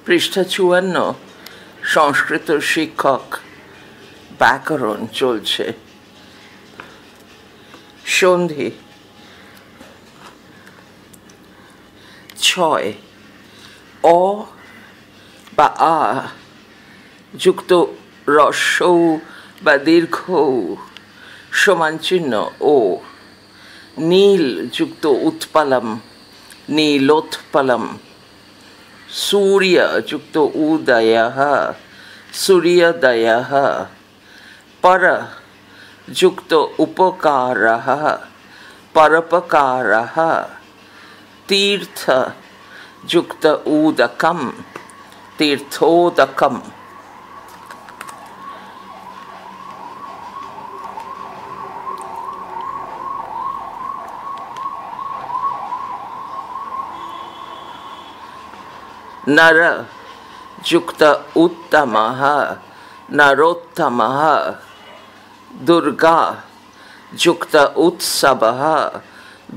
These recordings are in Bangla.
পৃষ্ঠা ৫৪ সংস্কৃত শিক্ষক ব্যাকরণ চলছে। সন্ধি ৬ অ বা আ যুক্ত হ্রস্বউ বা দীর্ঘউ সমান চিহ্ন ও। নীল যুক্ত উৎপলম নীলোৎপলম। सूर्य युक्त उदयः सूर्योदयः। पर युक्त उपकारः परोपकारः। तीर्थ युक्त उदकं तीर्थोदकम्। नर युक्त उत्तमः नरोत्तमः। दुर्गा युक्त उत्सवः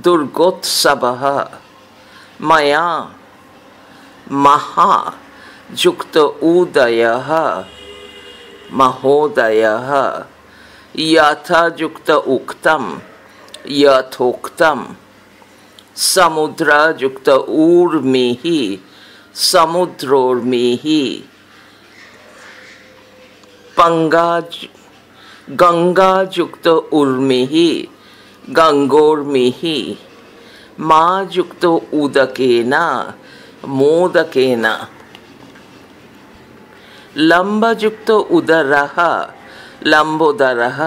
दुर्गोत्सवः। मया महा युक्त उदयः महोदयः। यथा युक्त उक्तं यथोक्तं। समुद्र युक्त ऊर्मिः समुद्रोर्मिः। गंगा युक्त उर्मिः गंगोर्मिः। मा युक्त उदकेन मोदकेन। लंब युक्त उदरः लंबोदरः।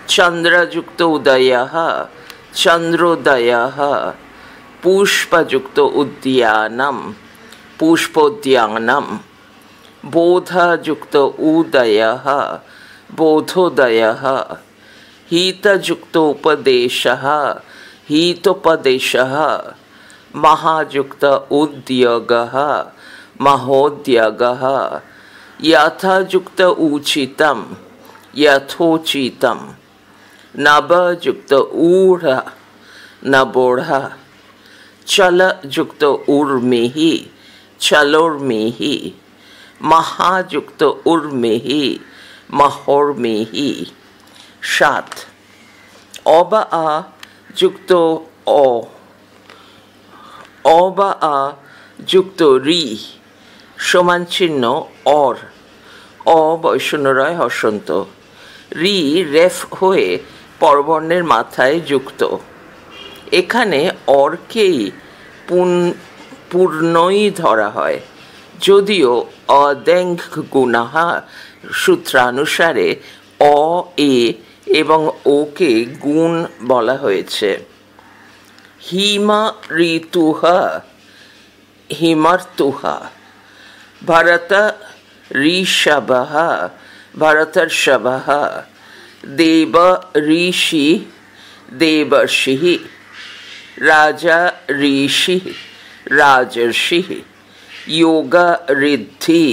चंद्र युक्त उदयः चंद्रोदयः। पुष्प युक्त उद्यानम पुष्पोद्यानम। बोध युक्त उदयः बोधोदयः। हीत युक्त उपदेशः हीतोपदेशः। महायुक्त उद्योगः महोद्योगः। यथा युक्त उचितं यथोचितं। नभ युक्त ऊढ़ नबोढ़। चल युक्त उर्मिः चलोर्मिः। महायुक्त उर्मिः महोर्मिः। ৭ অ বা আ যুক্ত অ অ বা আ যুক্ত রি সমান চিহ্ন অর। অ বৈষণ্যরয় হসন্ত। রি রেফ হয়ে পরবর্ণের মাথায় যুক্ত। এখানে অরকেই পূর্ণই ধরা হয়, যদিও অদেং গুণাহ সূত্রানুসারে অ এ এবং ওকে গুণ বলা হয়েছে। হিম ঋতুঃ হিমর্তুঃ। ভরত ঋষভঃ ভরতর্ষভঃ। দেব ঋষি দেবর্ষিঃ। राजा ऋषि राजर्षि। योग रिद्धि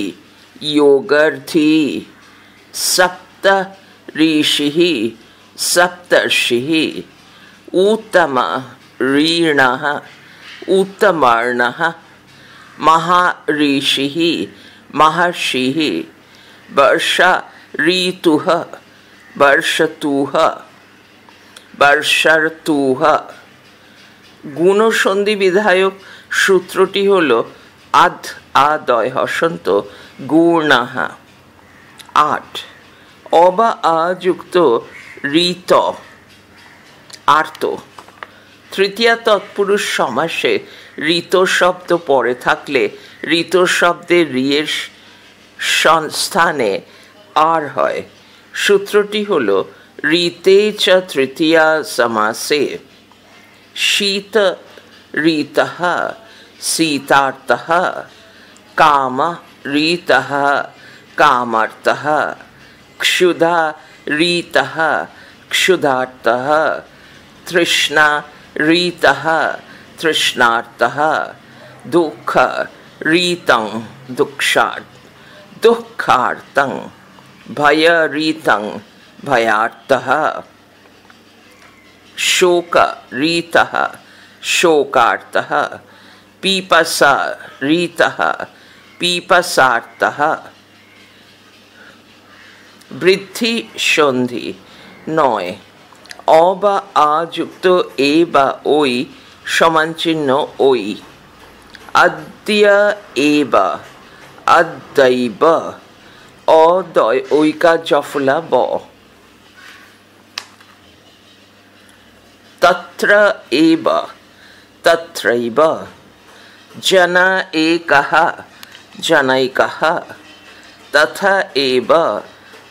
योगर्थी। सप्त ऋषिः सप्तर्षिः। उत्तम ऋणः उत्तमर्णः। महर्षिः महर्षिः। वर्षा ऋतुः वर्षतुः वर्षर्तुः। গুণসন্ধি বিধায়ক সূত্রটি হল আদ আদয় হসন্ত গুণাহ। ৮ অ বা আ যুক্ত ঋত আর্ত। তৃতীয়া তৎপুরুষ সমাসে ঋত শব্দ পরে থাকলে ঋত শব্দের রিয়ের স্থানে আর হয়। সূত্রটি হল ঋতে চ তৃতীয়া সমাসে। शीत ऋतः शीतार्थः। काम ऋतः कामार्थः। क्षुधा ऋतः क्षुधार्थः। तृष्णा ऋतः तृष्णार्थः। दुःख ऋतं दुःखार्थं। भय ऋतं भयार्थः। शोक ऋतः शोकार्थः। पीपसा ऋतः পিপাসার্তः। বৃদ্ধি সন্ধি নয়। অ বা আ যুক্ত এ বা ওই সমান চিহ্ন ওই। অদ্য এব অদ্যৈব। অদয় ঐকার জফলা ব। তত্র এব তত্রৈব। জন একঃ জনৈকঃ। তথা এব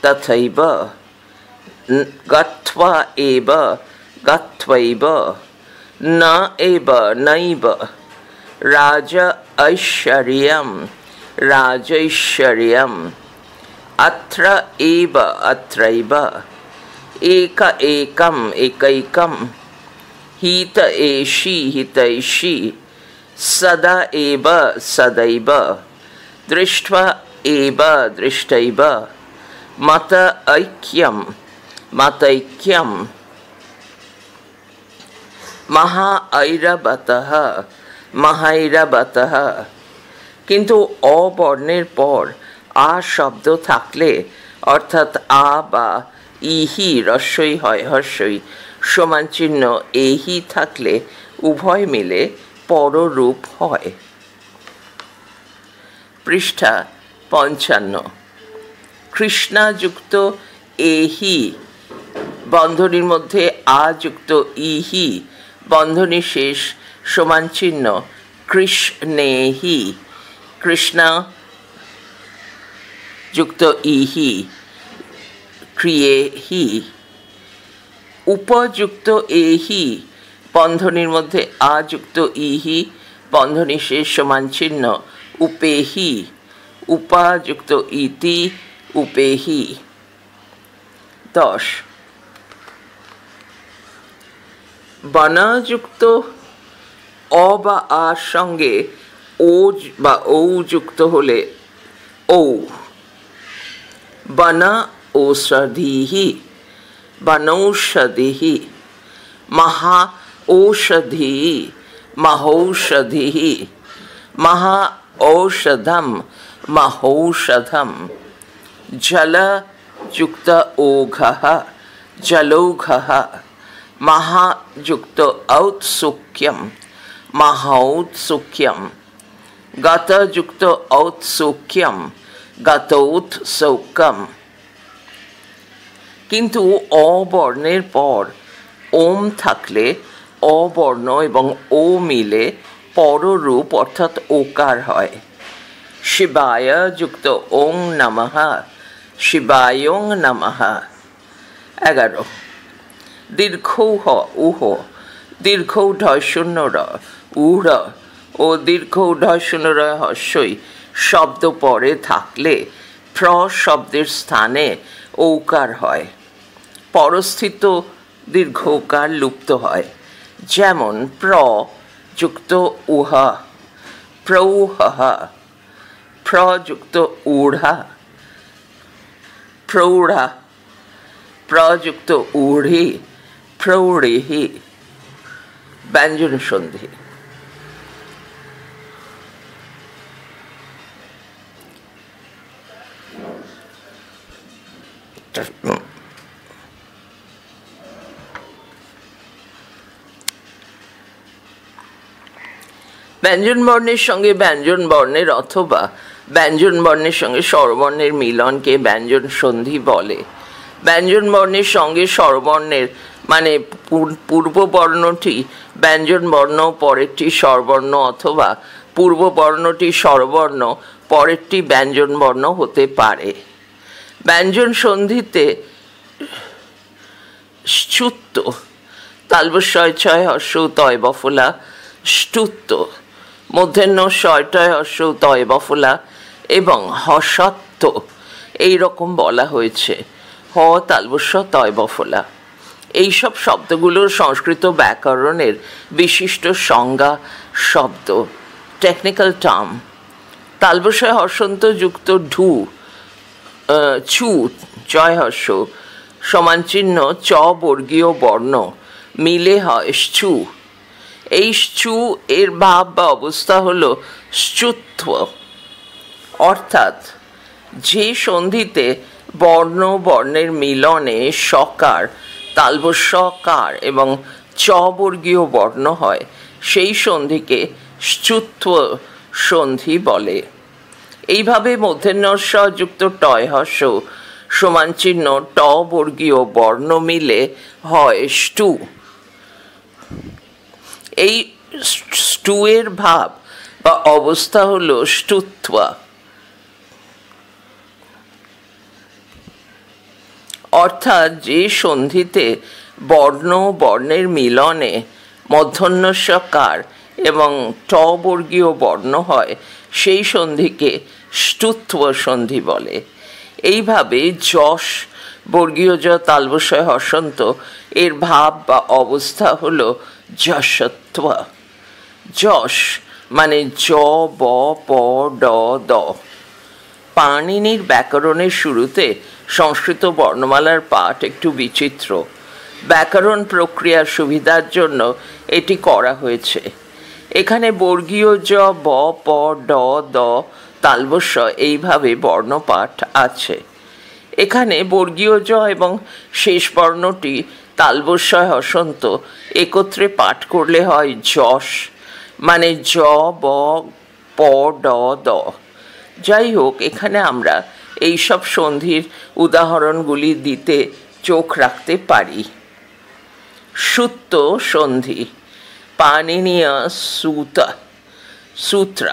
তথৈব। গত্বা এব গত্বৈব। ন এব নৈব। রাজ ঐশ্বর্যম রাজৈশ্বর্যম। অত্র এব অত্রৈব। এক একম একৈকম। হিত এষি হিতৈষী। সদা এব সदैব। দৃष्ट्वा एव दृष्टैव। मत ऐक्यम मतैक्यम। महाऐरावतः महाऐरावतः। কিন্তু অ বর্ণের পর আ শব্দ থাকলে অর্থাৎ আ বা ইহি রস্বই হয় হর্ষই সমান চিহ্ন এহি থাকলে উভয় মিলে পররূপ হয়। পৃষ্ঠা 55। কৃষ্ণা যুক্ত এহি বন্ধনীর মধ্যে আ যুক্ত ইহি বন্ধনী শেষ সমান চিহ্ন কৃষ্ণেহি। কৃষ্ণা যুক্ত ইহি ক্রিয়েহি। উপযুক্ত এহি বন্ধনীর মধ্যে আ যুক্ত ইহি বন্ধনী শেষ সমান চিহ্ন উপেহি। উপাযুক্ত ইতি উপেহি। 10। বনাযুক্ত অ বা আর সঙ্গে ও বা ঔ যুক্ত হলে ঔ। বনা ঔষধিহি বনৌষধিহি। মহা ঔষধি মহৌষধিহি। মহা ঔষধম মহৌষধম। জল যুক্ত ওঘঃ জলৌঘঃ। মহা যুক্ত ঔৎসুক্যম মহৌৎসুক্যম। গত যুক্ত ঔৎসুক্যম গতৌৎসুক্যম। কিন্তু অ বর্ণের পর ওম থাকলে অ বর্ণ এবং ও মিলে পররূপ অর্থাৎ ওকার হয়। শিবায় যুক্ত ওং নমঃ শিবায়ং নমঃ। 11। দীর্ঘৌ হ উহ দীর্ঘৌ ঢয় শূন্য র উর ও দীর্ঘৌ ঢয় শূন্য র হস্যই শব্দ পরে থাকলে প্র শব্দের স্থানে ঔকার হয়। পরস্থিত দীর্ঘৌকার লুপ্ত হয়। যেমন প্র যুক্ত উহ প্রৌহঃ। প্র যুক্ত ঊঢ়া প্রৌঢ়া। প্র যুক্ত ঊঢ়ি প্রৌঢ়িহি। ব্যঞ্জন সন্ধি। ব্যঞ্জন বর্ণের সঙ্গে ব্যঞ্জন বর্ণের অথবা ব্যঞ্জন বর্ণের সঙ্গে স্বরবর্ণের মিলনকে ব্যঞ্জন সন্ধি বলে। ব্যঞ্জন বর্ণের সঙ্গে স্বরবর্ণের মানে পূর্ববর্ণটি ব্যঞ্জন বর্ণ পরেরটি স্বরবর্ণ অথবা পূর্ববর্ণটি স্বরবর্ণ পরেরটি ব্যঞ্জন বর্ণ হতে পারে। ব্যঞ্জন সন্ধিতে শ্চুত্ত তালবস্বয় ছয় হর্ষ তয় বফলা স্তুত্ত মধ্যাহ্ন শয়টয় হর্ষ তয় বফলা এবং হসত্ব এইরকম বলা হয়েছে। হ তালবস্য তয় বফলা এইসব শব্দগুলোর সংস্কৃত ব্যাকরণের বিশিষ্ট সংজ্ঞা শব্দ টেকনিক্যাল টার্ম। তালবস্যয় হর্ষন্ত যুক্ত ঢু চু জয় হর্ষ সমান চিহ্ন চ বর্গীয় বর্ণ মিলে হয় শ্চু। এই শ্চু এর ভাব বা অবস্থা হল শ্চুত্ব। অর্থাৎ যে সন্ধিতে বর্ণ বর্ণের মিলনে সকার, তালবস্যকার এবং চ বর্গীয় বর্ণ হয়, সেই সন্ধিকে শ্চুত্ব সন্ধি বলে। এইভাবে মূর্ধন্য যুক্ত টয় হস্য সমানচিহ্ন ট বর্গীয় বর্ণ মিলে হয় স্টু। এই স্টু এর ভাব বা অবস্থা হল স্টুত্বা। অর্থাৎ যে সন্ধিতে বর্ণ বর্ণের মিলনে মূর্ধন্যকার এবং ট বর্গীয় বর্ণ হয়, সেই সন্ধিকে স্টুত্ব সন্ধি বলে। এইভাবে যশ বর্গীয় জ তালবস্যয় হসন্ত এর ভাব বা অবস্থা হল যশত্ব। যশ মানে জ ব প ড দ। পাণিনির ব্যাকরণের শুরুতে সংস্কৃত বর্ণমালার পাঠ একটু বিচিত্র। ব্যাকরণ প্রক্রিয়ার সুবিধার জন্য এটি করা হয়েছে। এখানে বর্গীয় জ ব প ড দ তালবস্য এইভাবে বর্ণপাঠ আছে। এখানে বর্গীয় জ এবং শেষ বর্ণটি তালবস্যয় হসন্ত একত্রে পাঠ করলে হয় যশ, মানে জ ব প ড দ। যাই হোক, এখানে আমরা এইসব সন্ধির উদাহরণগুলি দিতে চোখ রাখতে পারি। সূত্র সন্ধি, পাণিনীয় সূত্র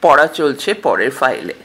পড়া চলছে পরের ফাইলে।